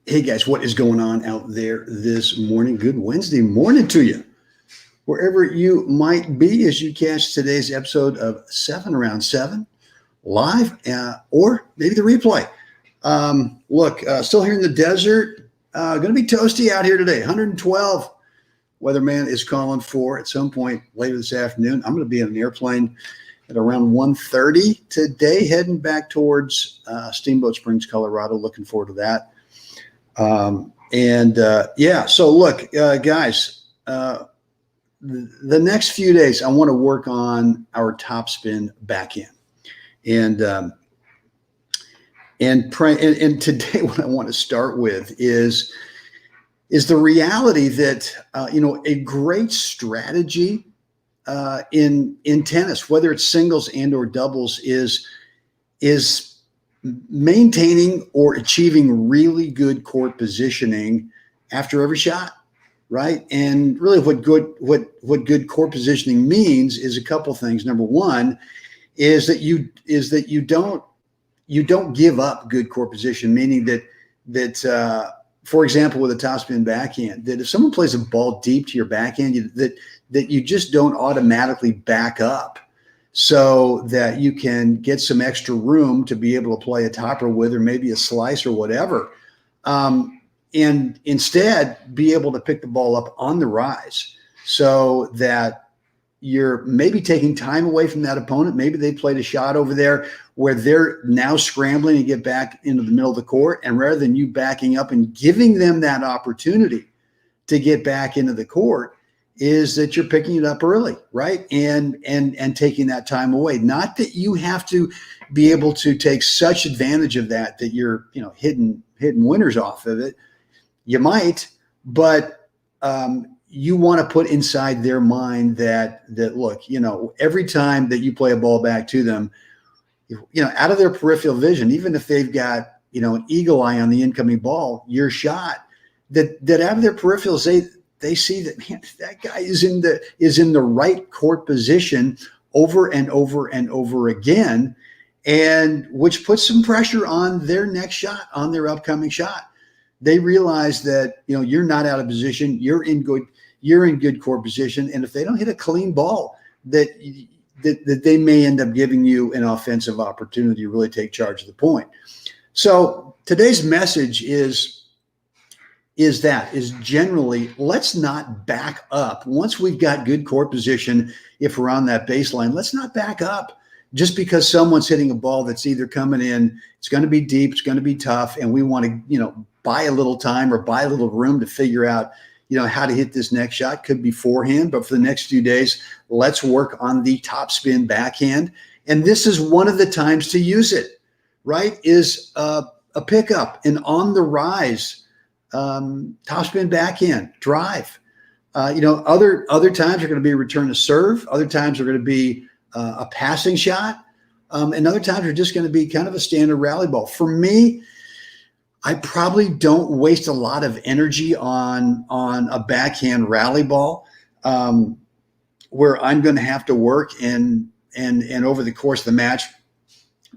Hey guys, what is going on out there this morning? Good Wednesday morning to you. Wherever you might be as you catch today's episode of 7 Around 7 live or maybe the replay. Still here in the desert. Going to be toasty out here today, 112. Weatherman is calling for at some point later this afternoon. I'm going to be on an airplane at around 1:30 today, heading back towards Steamboat Springs, Colorado. Looking forward to that. So look, guys, the next few days, I want to work on our topspin backhand and today what I want to start with is the reality that, a great strategy, in tennis, whether it's singles and or doubles is maintaining or achieving really good court positioning after every shot, right? And really what good court positioning means is a couple things. Number one is that you don't give up good court position, meaning that for example, with a topspin backhand, that if someone plays a ball deep to your backhand, that you just don't automatically back up, so that you can get some extra room to be able to play a topper with, or maybe a slice or whatever. And instead be able to pick the ball up on the rise, so that you're maybe taking time away from that opponent. Maybe they played a shot over there where they're now scrambling to get back into the middle of the court. And rather than you backing up and giving them that opportunity to get back into the court, is that you're picking it up early, right? And taking that time away. Not that you have to be able to take such advantage of that you're, hitting winners off of it. You might, but you want to put inside their mind that look, every time that you play a ball back to them, out of their peripheral vision, even if they've got, an eagle eye on the incoming ball, your shot, that out of their peripherals, they see that, man, that guy is in the right court position over and over and over again, and which puts some pressure on their next shot, on their upcoming shot. They realize that, you're not out of position, you're in good court position, and if they don't hit a clean ball, that they may end up giving you an offensive opportunity to really take charge of the point. So today's message is generally, let's not back up. Once we've got good court position, if we're on that baseline, let's not back up just because someone's hitting a ball that's either coming in, it's going to be deep, it's going to be tough, and we want to, buy a little time or buy a little room to figure out, how to hit this next shot. Could be forehand, but for the next few days, let's work on the topspin backhand. And this is one of the times to use it, right? Is a pickup, an on the rise topspin backhand drive. Other times are going to be a return to serve. Other times are going to be a passing shot. And other times are just going to be kind of a standard rally ball. For me, I probably don't waste a lot of energy on a backhand rally ball, where I'm going to have to work and over the course of the match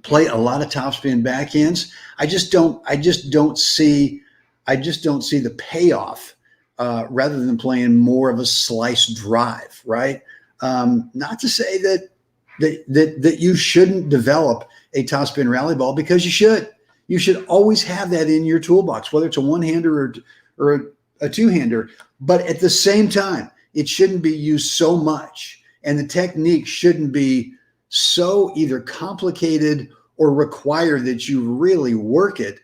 play a lot of topspin backhands. I just don't see the payoff, rather than playing more of a slice drive, right? Not to say that you shouldn't develop a topspin rally ball, because you should. You should always have that in your toolbox, whether it's a one-hander or a two-hander. But at the same time, it shouldn't be used so much, and the technique shouldn't be so either complicated or require that you really work it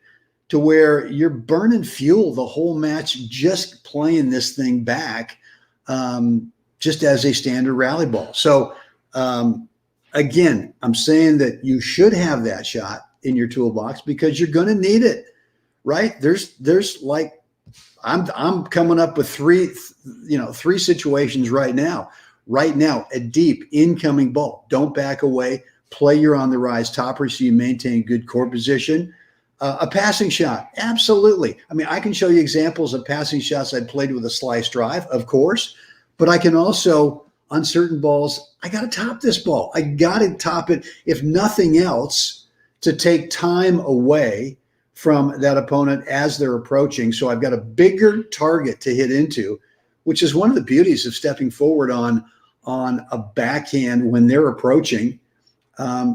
to where you're burning fuel the whole match just playing this thing back, just as a standard rally ball. So again, I'm saying that you should have that shot in your toolbox because you're going to need it, right? There's like, I'm coming up with three situations right now, a deep incoming ball. Don't back away, play your on the rise topper so you maintain good court position. A passing shot, absolutely. I mean, I can show you examples of passing shots I played with a slice drive, of course, but I can also, on certain balls, I got to top this ball. I got to top it, if nothing else, to take time away from that opponent as they're approaching. So I've got a bigger target to hit into, which is one of the beauties of stepping forward on a backhand when they're approaching,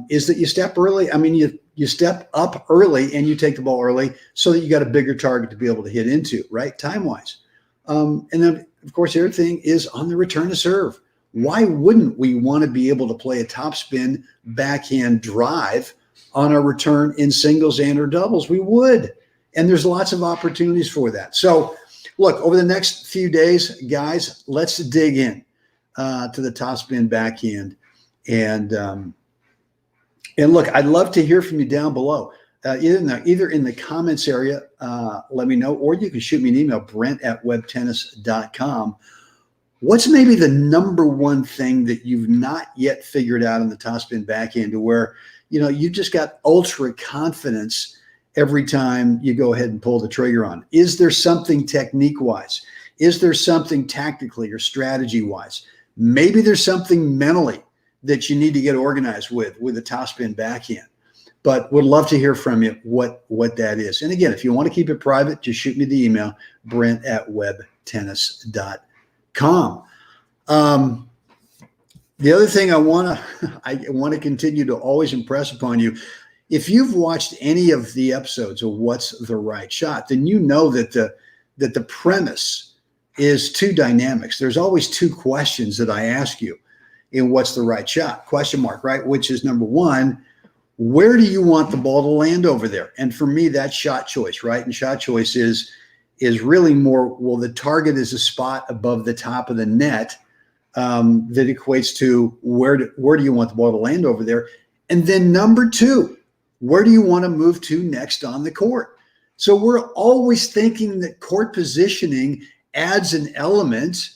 is that you step early. I mean, you step up early and you take the ball early so that you got a bigger target to be able to hit into, right, time-wise. And then, of course, the other thing is on the return to serve. Why wouldn't we want to be able to play a topspin backhand drive on our return in singles and or doubles? We would. And there's lots of opportunities for that. So, look, over the next few days, guys, let's dig in to the topspin backhand. And look, I'd love to hear from you down below. Either in the comments area, let me know, or you can shoot me an email, brent@webtennis.com. What's maybe the number one thing that you've not yet figured out in the topspin backhand to where, you've just got ultra confidence every time you go ahead and pull the trigger on? Is there something technique-wise? Is there something tactically or strategy-wise? Maybe there's something mentally that you need to get organized with the topspin backhand. But would love to hear from you what that is. And again, if you want to keep it private, just shoot me the email, brent@webtennis.com. The other thing I want to continue to always impress upon you, if you've watched any of the episodes of What's the Right Shot, then you know that the premise is two dynamics. There's always two questions that I ask you in What's the Right Shot? Question mark, right? Which is number one, where do you want the ball to land over there? And for me, that's shot choice, right? And shot choice is really more, well, the target is a spot above the top of the net that equates to where do you want the ball to land over there? And then number two, where do you want to move to next on the court? So we're always thinking that court positioning adds an element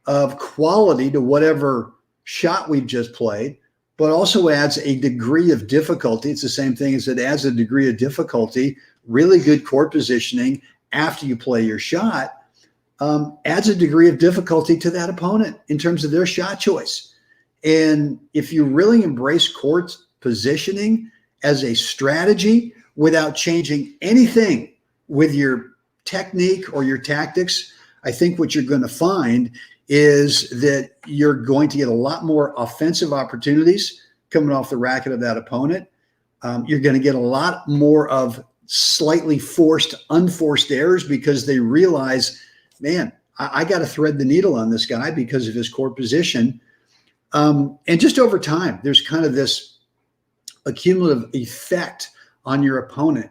of quality to whatever shot we've just played, but also adds a degree of difficulty. It's the same thing as it adds a degree of difficulty. Really good court positioning after you play your shot adds a degree of difficulty to that opponent in terms of their shot choice. And if you really embrace court positioning as a strategy without changing anything with your technique or your tactics, I think what you're going to find is that you're going to get a lot more offensive opportunities coming off the racket of that opponent. You're going to get a lot more of slightly forced, unforced errors because they realize, man, I got to thread the needle on this guy because of his court position. And just over time, there's kind of this accumulative effect on your opponent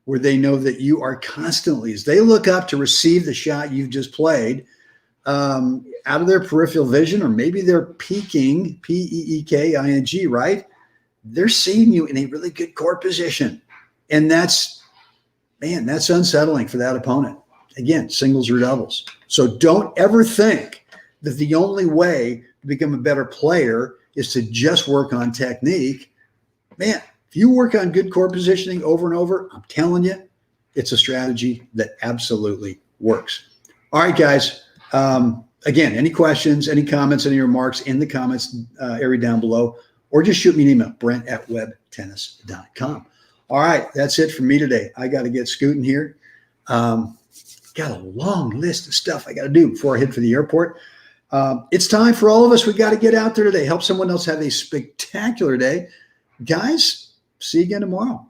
where they know that you are constantly, as they look up to receive the shot you've just played, out of their peripheral vision, or maybe they're peeking, P-E-E-K-I-N-G, right? They're seeing you in a really good court position. And that's unsettling for that opponent. Again, singles or doubles. So don't ever think that the only way to become a better player is to just work on technique. Man, if you work on good court positioning over and over, I'm telling you, it's a strategy that absolutely works. All right, guys. Again, any questions, any comments, any remarks in the comments area down below, or just shoot me an email, brent@webtennis.com. All right, that's it for me today. I got to get scooting here. Got a long list of stuff I got to do before I head for the airport. It's time for all of us. We got to get out there today. Help someone else have a spectacular day. Guys, see you again tomorrow.